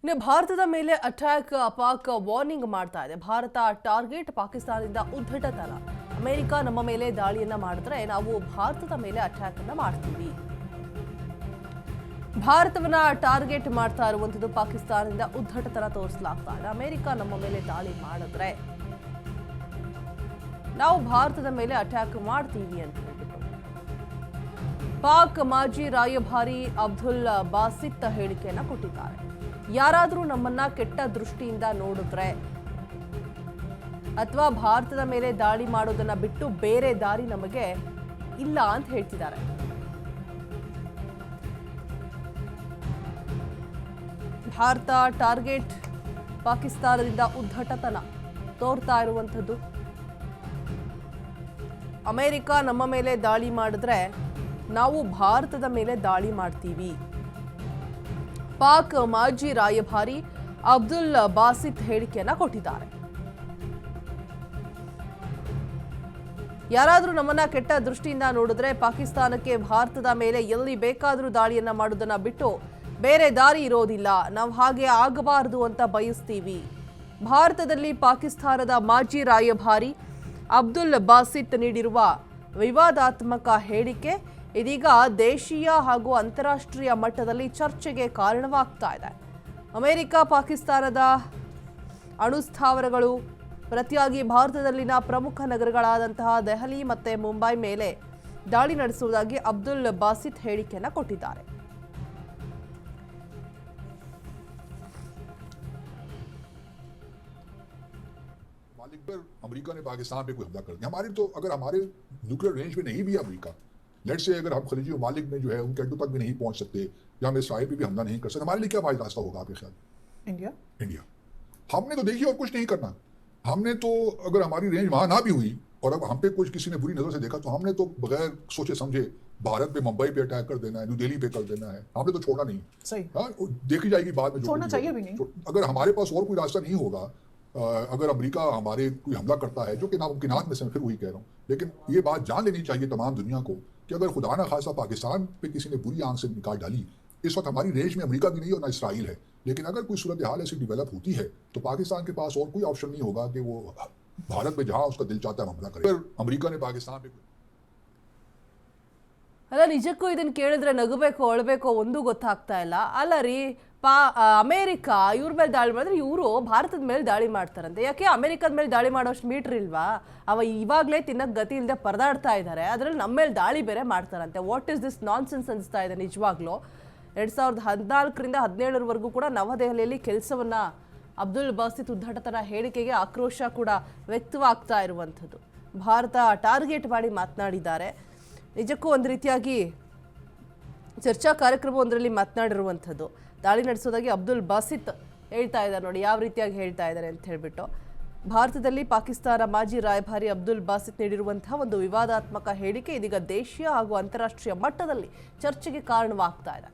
ಇನ್ನು ಭಾರತದ ಮೇಲೆ ಅಟ್ಯಾಕ್ ಪಾಕ್ ವಾರ್ನಿಂಗ್ ಮಾಡ್ತಾ ಇದೆ. ಭಾರತ ಟಾರ್ಗೆಟ್ ಪಾಕಿಸ್ತಾನದಿಂದ ಉದ್ಧಟತನ. ಅಮೆರಿಕ ನಮ್ಮ ಮೇಲೆ ದಾಳಿಯನ್ನ ಮಾಡಿದ್ರೆ ನಾವು ಭಾರತದ ಮೇಲೆ ಅಟ್ಯಾಕ್ ಅನ್ನ ಮಾಡ್ತೀವಿ. ಭಾರತವನ್ನ ಟಾರ್ಗೆಟ್ ಮಾಡ್ತಾ ಇರುವಂತದ್ದು ಪಾಕಿಸ್ತಾನದಿಂದ ಉದ್ಧಟತನ ತೋರಿಸಲಾಗ್ತಾ ಇದೆ. ಅಮೆರಿಕ ನಮ್ಮ ಮೇಲೆ ದಾಳಿ ಮಾಡಿದ್ರೆ ನಾವು ಭಾರತದ ಮೇಲೆ ಅಟ್ಯಾಕ್ ಮಾಡ್ತೀವಿ ಅಂತ ಹೇಳ್ಬಿಟ್ಟು ಪಾಕ್ ಮಾಜಿ ರಾಯಭಾರಿ ಅಬ್ದುಲ್ ಬಾಸಿತ್ ಹೇಳಿಕೆಯನ್ನ ಕೊಟ್ಟಿದ್ದಾರೆ. ಯಾರಾದರೂ ನಮ್ಮನ್ನ ಕೆಟ್ಟ ದೃಷ್ಟಿಯಿಂದ ನೋಡಿದ್ರೆ ಅಥವಾ ಭಾರತದ ಮೇಲೆ ದಾಳಿ ಮಾಡೋದನ್ನ ಬಿಟ್ಟು ಬೇರೆ ದಾರಿ ನಮಗೆ ಇಲ್ಲ ಅಂತ ಹೇಳ್ತಿದ್ದಾರೆ. ಭಾರತ ಟಾರ್ಗೆಟ್ ಪಾಕಿಸ್ತಾನದಿಂದ ಉದ್ಧಟತನ ತೋರ್ತಾ ಇರುವಂಥದ್ದು. ಅಮೆರಿಕ ನಮ್ಮ ಮೇಲೆ ದಾಳಿ ಮಾಡಿದ್ರೆ ನಾವು ಭಾರತದ ಮೇಲೆ ದಾಳಿ ಮಾಡ್ತೀವಿ. ಪಾಕ್ ಮಾಜಿ ರಾಯಭಾರಿ ಅಬ್ದುಲ್ ಬಾಸಿತ್ ಹೇಳಿಕೆಯನ್ನ ಕೊಟ್ಟಿದ್ದಾರೆ. ಯಾರಾದರೂ ನಮ್ಮನ್ನ ಕೆಟ್ಟ ದೃಷ್ಟಿಯಿಂದ ನೋಡಿದ್ರೆ ಪಾಕಿಸ್ತಾನಕ್ಕೆ ಭಾರತದ ಮೇಲೆ ಎಲ್ಲಿ ಬೇಕಾದರೂ ದಾಳಿಯನ್ನ ಮಾಡೋದನ್ನ ಬಿಟ್ಟು ಬೇರೆ ದಾರಿ ಇರೋದಿಲ್ಲ. ನಾವು ಹಾಗೆ ಆಗಬಾರದು ಅಂತ ಬಯಸ್ತೀವಿ. ಭಾರತದಲ್ಲಿ ಪಾಕಿಸ್ತಾನದ ಮಾಜಿ ರಾಯಭಾರಿ ಅಬ್ದುಲ್ ಬಾಸಿತ್ ನೀಡಿರುವ ವಿವಾದಾತ್ಮಕ ಹೇಳಿಕೆ ಇದೀಗ ದೇಶೀಯ ಹಾಗೂ ಅಂತಾರಾಷ್ಟ್ರೀಯ ಮಟ್ಟದಲ್ಲಿ ಚರ್ಚೆಗೆ ಕಾರಣವಾಗ್ತಾ ಇದೆ. ಅಮೆರಿಕ ಪಾಕಿಸ್ತಾನದ ಅಣುಸ್ಥಾವರಗಳು ಪ್ರತಿಯಾಗಿ ಭಾರತದಲ್ಲಿನ ಪ್ರಮುಖ ನಗರಗಳಾದಂತಹ ದೆಹಲಿ ಮತ್ತು ಮುಂಬೈ ಮೇಲೆ ದಾಳಿ ನಡೆಸುವುದಾಗಿ ಅಬ್ದುಲ್ ಬಾಸಿತ್ ಹೇಳಿಕೆಯನ್ನು ಕೊಟ್ಟಿದ್ದಾರೆ. मालिक पर अमेरिका ने पाकिस्तान पे कोई हमला कर दिया, हमारे तो अगर हमारे न्यूक्लियर रेंज में नहीं भी अमेरिका, लेट से अगर हम खलीजी ममालिक में जो है उनके अड्डों तक भी नहीं पहुंच सकते या हम इसराइल पे भी हमला नहीं कर सकते, हमारे लिए क्या वाहिद रास्ता होगा आपके ख्याल? इंडिया हमने तो देखिए और कुछ नहीं करना. हमने तो अगर हमारी रेंज वहां ना भी हुई और अब हम पे कुछ किसी ने बुरी नजर से देखा तो हमने तो बगैर सोचे समझे भारत पे मुंबई पे अटैक कर देना है, न्यू दिल्ली पे कर देना है. हमने तो छोड़ना नहीं. सही. हाँ, देखी जाएगी बाद में. छोड़ना चाहिए भी नहीं. अगर हमारे पास और कोई रास्ता नहीं होगा, अगर अमेरिका हमारे कोई हमला करता है, जो कि नामुमकिनात में से मैं फिर वही कह रहा हूँ, लेकिन ये बात जान लेनी चाहिए तमाम दुनिया को कि अगर खुदा ना खासा पाकिस्तान पे किसी ने बुरी आंख से निकाल डाली, इस वक्त हमारी रेंज में अमेरिका भी नहीं और ना इसराइल है, लेकिन अगर कोई सूरत हाल ऐसी डेवलप होती है तो पाकिस्तान के पास और कोई ऑप्शन नहीं होगा कि वो भारत में जहां उसका दिल चाहता है हमला करे. अगर अमेरिका ने पाकिस्तान पे ಅಲ್ಲ, ನಿಜಕ್ಕೂ ಇದನ್ನು ಕೇಳಿದ್ರೆ ನಗಬೇಕು ಅಳಬೇಕು ಒಂದು ಗೊತ್ತಾಗ್ತಾ ಇಲ್ಲ. ಅಲ್ಲ ರೀ, ಅಮೆರಿಕ ಇವ್ರ ಮೇಲೆ ದಾಳಿ ಮಾಡಿದ್ರೆ ಇವರು ಭಾರತದ ಮೇಲೆ ದಾಳಿ ಮಾಡ್ತಾರಂತೆ. ಯಾಕೆ ಅಮೆರಿಕದ ಮೇಲೆ ದಾಳಿ ಮಾಡೋಷ್ಟು ಮೀಟ್ರ್ ಇಲ್ವಾ? ಇವಾಗಲೇ ತಿನ್ನಕ್ಕೆ ಗತಿ ಇಲ್ಲದೆ ಪರದಾಡ್ತಾ ಇದ್ದಾರೆ, ಅದರಲ್ಲಿ ನಮ್ಮ ಮೇಲೆ ದಾಳಿ ಬೇರೆ ಮಾಡ್ತಾರಂತೆ. What is this non sense ಅನಿಸ್ತಾ ಇದೆ ನಿಜವಾಗ್ಲೂ. 2014ರಿಂದ 2017 ಕೂಡ ನವದೆಹಲಿಯಲ್ಲಿ ಕೆಲಸವನ್ನ ಅಬ್ದುಲ್ ಬಾಸಿತ್ ಉದ್ಧಟತನ ಹೇಳಿಕೆಗೆ ಆಕ್ರೋಶ ಕೂಡ ವ್ಯಕ್ತವಾಗ್ತಾ ಇರುವಂಥದ್ದು. ಭಾರತ ಟಾರ್ಗೆಟ್ ಮಾಡಿ ಮಾತನಾಡಿದ್ದಾರೆ. ನಿಜಕ್ಕೂ ಒಂದು ರೀತಿಯಾಗಿ ಚರ್ಚಾ ಕಾರ್ಯಕ್ರಮವೊಂದರಲ್ಲಿ ಮಾತನಾಡಿರುವಂಥದ್ದು. ದಾಳಿ ನಡೆಸೋದಾಗಿ ಅಬ್ದುಲ್ ಬಾಸಿತ್ ಹೇಳ್ತಾ ಇದ್ದಾರೆ. ನೋಡಿ ಯಾವ ರೀತಿಯಾಗಿ ಹೇಳ್ತಾ ಇದ್ದಾರೆ ಅಂತ ಹೇಳ್ಬಿಟ್ಟು. ಭಾರತದಲ್ಲಿ ಪಾಕಿಸ್ತಾನ ಮಾಜಿ ರಾಯಭಾರಿ ಅಬ್ದುಲ್ ಬಾಸಿತ್ ನೀಡಿರುವಂತಹ ಒಂದು ವಿವಾದಾತ್ಮಕ ಹೇಳಿಕೆ ಇದೀಗ ದೇಶೀಯ ಹಾಗೂ ಅಂತಾರಾಷ್ಟ್ರೀಯ ಮಟ್ಟದಲ್ಲಿ ಚರ್ಚೆಗೆ ಕಾರಣವಾಗ್ತಾ ಇದೆ.